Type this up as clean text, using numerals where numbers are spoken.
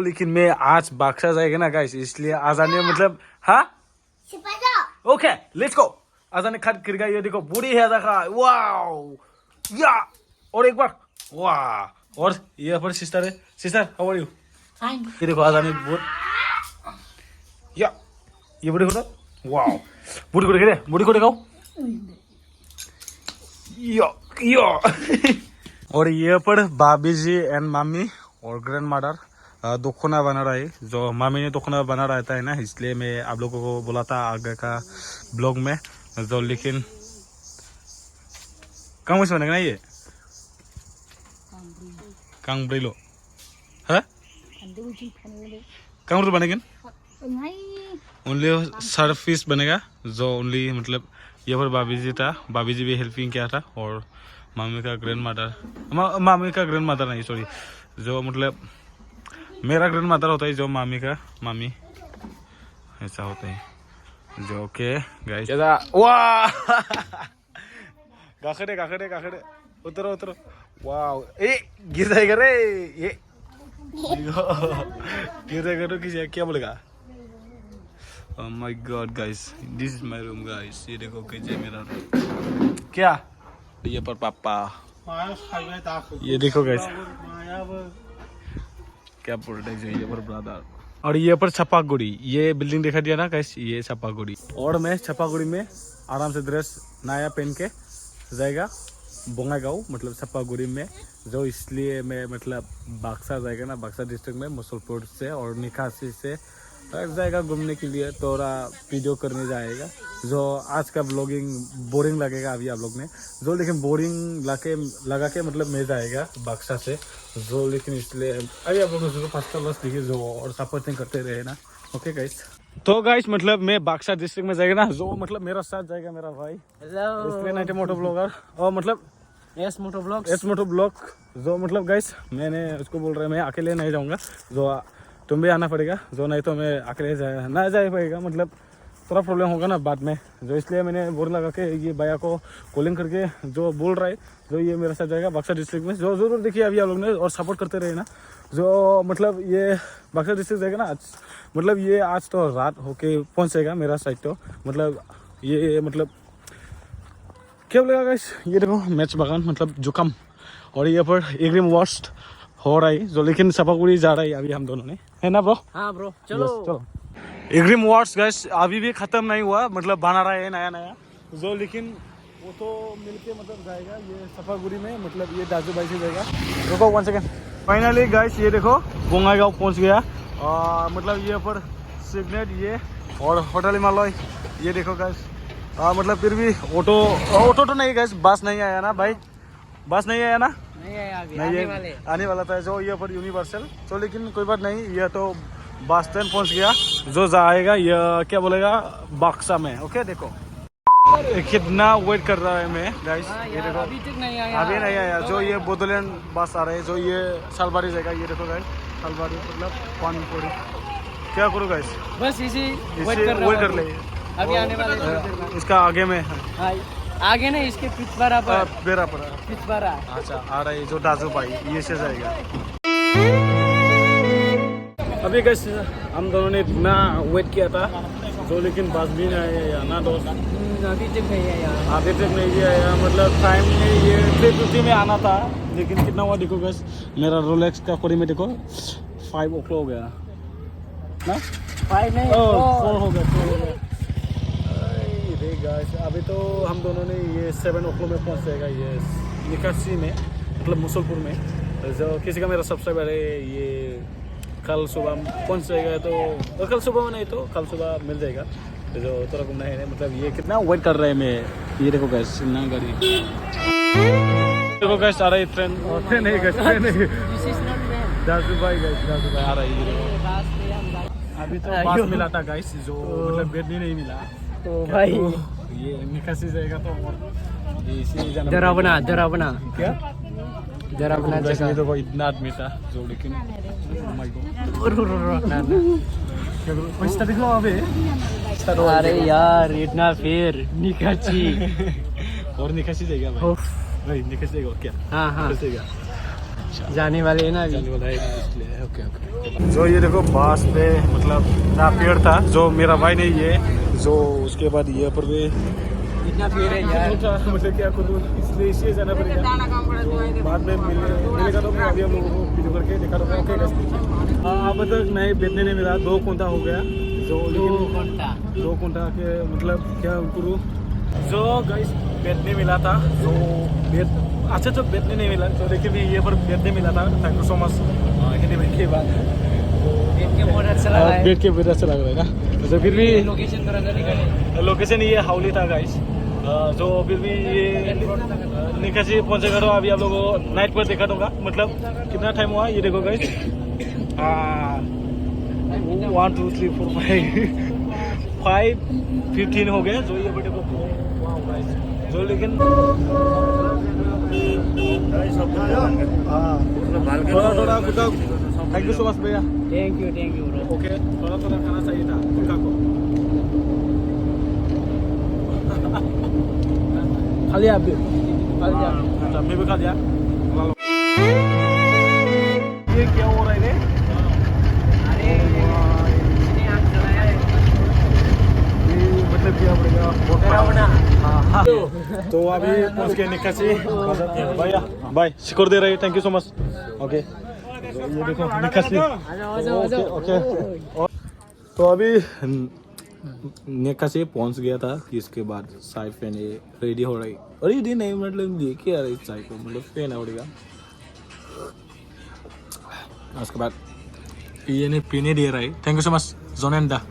लेकिन मैं आज बाक्सा जाएगा ना गाइस, इसलिए आजाने मतलब हाँ ओके लेट्स गो। आजाने खट गिर गया, ये देखो बूढ़ी है देखा, वाओ या और एक बार वाह। और ये पर सिस्टर है, sister how are you? Fine. ये देखो आजाने बहुत या ये बूढ़ी को वाओ, बूढ़ी को देखे, बूढ़ी को दिखाओ या या। और ये पर भाभी जी एंड मामी और ग्रैंड मदर दुखना बना रहा है, जो मामी ने दुखना बना रहता है ना, इसलिए मैं आप लोगों को बोला था आगे का ब्लॉग में जो। लेकिन कहाँ से बनेगा ना ये कांगब्रिलो है कहाँ बनेगा? ओनली सर्फिस बनेगा जो ओनली मतलब ये पर भाभी जी था, भाभी जी भी हेल्पिंग किया था। और मामी का ग्रैंड मदर, मामी का ग्रैंड मदर नहीं सॉरी, जो मतलब मेरा ग्रैंड मदर होता है, जो मामी का मामी ऐसा होता है जो के गाइस। वाह गाखड़े गाखड़े गाखड़े उतरो उतरो, वाह ए गिर जाएगा रे ये गिर जाएगा तो किसी क्या बोलेगा? Oh my God guys, this is my room guys. ये देखो कैसे मेरा room। क्या ये पर पापा, ये देखो guys क्या प्रोडक्ट है ये पर ब्रदर। और ये पर छपागुड़ी, ये बिल्डिंग दिखा दिया ना guys, ये छपागुड़ी। और मैं छपागुड़ी में आराम से ड्रेस नया पहन के जाएगा बोंगाईगांव मतलब छपागुड़ी में, जो इसलिए मैं मतलब बक्सा जाएगा ना, बक्सा डिस्ट्रिक्ट में मुसलपुर से और निकासी से जाएगा घूमने के लिए, थोड़ा वीडियो करने जाएगा। जो आज का ब्लॉगिंग बोरिंग लगेगा अभी आप लोग ने जो, लेकिन बोरिंग लगा के मतलब मैं जाएगा बक्सा से जो, लेकिन इसलिए अभी आप लोग जो फर्स्ट क्लास देखिए जो और सपोर्टिंग करते रहे ना। ओके गाइस, तो गाइस मतलब मैं बक्सा डिस्ट्रिक्ट में जाएगा ना, जो मतलब मेरा साथ जाएगा मेरा भाई हेलो मोटो ब्लॉगर और मतलब एस मोटो ब्लॉग जो मतलब गाइस मैंने उसको बोल रहा है मैं अकेले नहीं जाऊँगा, जो तुम भी आना पड़ेगा, जो नहीं तो मैं अकेले ना जा पाएगा, मतलब थोड़ा प्रॉब्लम होगा ना बाद में, जो इसलिए मैंने बोल लगा के ये भैया को कॉलिंग करके जो बोल रहा है जो ये मेरे साथ जाएगा बक्सा डिस्ट्रिक्ट में, जो जरूर देखिए अभी आप लोग ने और सपोर्ट करते रहे ना। जो मतलब ये बक्सा डिस्ट्रिक्ट जाएगा ना आज, मतलब ये आज तो रात होके पहुँचेगा मेरा साइड, तो मतलब ये मतलब क्या बोलेगा गाइस, ये देखो मैच बागान मतलब जुकाम, और ये पर एग्रीम वॉस्ट हो रहा है जो, लेकिन छपागुड़ी जा रहा है अभी हम दोनों ने, है ना ब्रो? हाँ ब्रो चलो चलो। एग्रीम वॉर्स गाइस अभी भी खत्म नहीं हुआ, मतलब बना रहा है नया नया जो, लेकिन वो तो मिलके मतलब जाएगा ये छपागुड़ी में, मतलब ये दाजू भाई से जाएगा। रुको 1 सेकेंड। फाइनली गाइस ये देखो बोंगाईगांव पहुंच गया, मतलब ये पर सिग्नेट ये और होटल हिमालय, ये देखो गाइस मतलब फिर भी ऑटो तो नहीं गाइस, बस नहीं आया ना भाई, बस नहीं आया ना, नहीं आने वाला था जो ये पर यूनिवर्सल, तो लेकिन कोई बात नहीं, ये तो बस स्टैंड पहुंच गया जो जाएगा ये क्या बोलेगा बक्सा में। ओके देखो कितना वेट कर रहा है मैं गाइस, ये देखो अभी नहीं आया जो ये बोडोलैंड बस आ रहा है जो ये सालबाड़ी जाएगा, ये देखो गाइस सालबाड़ी मतलब पानीपुरी। क्या करूँ गाइस बस इसी वेट कर ले, अभी आने वाले इसका आगे में आगे नहीं, इसके पिछवाड़ा पर पिछवाड़ा। अच्छा आ रहा है जो दाजू भाई ये से जाएगा। अभी गाइस हम दोनों ने इतना वेट किया था जो, लेकिन बस भी नहीं आया ना दोस्त, अभी तक नहीं आया, अभी तक नहीं आया, मतलब टाइम में ये 3:50 में आना था, लेकिन कितना हुआ देखो गाइस, मेरा रोलेक्स का घड़ी में देखो 5 o'clock हो गया ना, 5 नहीं 4 हो गया। गाइस अभी तो हम दोनों ने ये 7 o'clock में पहुंच जाएगा ये निकासी में, मतलब मुसलपुर में, जो किसी का मेरा सब्सक्राइबर है ये कल सुबह पहुंच जाएगा, तो कल सुबह में नहीं तो कल सुबह मिल जाएगा, तो जो थोड़ा घूमना है मतलब ये कितना वेट कर रहा है मैं, ये देखो गाइस ना गाड़ी देखो गाइस आ रहा है ट्रेन नहीं गाइस ट्रेन नहीं, दाजू भाई आ रहा है, अभी तो बस मिला था गाइस जो मतलब बेड नहीं मिला, तो भाई ये निकासी जाएगा तो इसी जरा बना क्या जरा बना जगह तो कोई इतना आदमी था जो, लेकिन माय गॉड देखो अबे अरे यार इतना फिर निकासी और निकासी जाएगा भाई निकासी जाएगा क्या? हाँ जाएगा जाने वाले हैं ना अभी। जाने वाला है इसलिए। Okay okay. जो ये देखो बास पे मतलब ना पेड़ था जो मेरा भाई ने ये जो उसके बाद ये पर भी इतना पेड़ है यार। मुझे क्या करूँ इसलिए इसी जाना पड़ेगा। तो बाद में मिलेगा तो मैं अभी हम लोगों को वीडियो करके दिखा दूँगा। ओके गाइस अब तक नहीं बेचने नहीं मिला 2 कुंटा हो गया जो लेकिन 2 कुंटा के मतलब क्या करूँ जो गाइस बेचने मिला था जो अच्छा जो बेचने नहीं मिला तो लेकिन ये पर बेचने मिला था। Thank you so much Hindi में की बात देख के बहुत अच्छा लगा है। बेच के बहुत अच्छा लग रहा है ना। तो फिर भी लोकेशन थोड़ा सा निकाले। लोकेशन ये हाउली था गाइस। जो फिर भी ये निकासी पहुंचेगा तो अभी आप लोगों को नाइट पर दिखा दूंगा। मतलब कितना टाइम हुआ ये देखो गाइस 1 2 3 4 5:15 हो गए जो ये बड़े को जो लेकिन थोड़ा थोड़ा थैंक यू सो मच भैया। Thank you bro. ओके थोड़ा थोड़ा खाना चाहिए था उनका को खा लिया अभी मैं भी खा लिया। ये क्या हो रहा है रे? अरे इसने आग जलाया है। ये मतलब क्या पड़ेगा डरावना। हाँ। तो अभी पहुंच के निकासी भैया बाय सिक्योर दे रहे thank you so much. Okay ये देखो निकासी ओके तो अभी निकासी पहुंच गया था इसके बाद साइड फैन ये रेडी हो रही रेडी नहीं मतलब लेके आ रही चाय को मतलब फैन उड़ेगा उसके बाद ये नहीं पीने दे रहा है। Thank you so much जोनेंदा।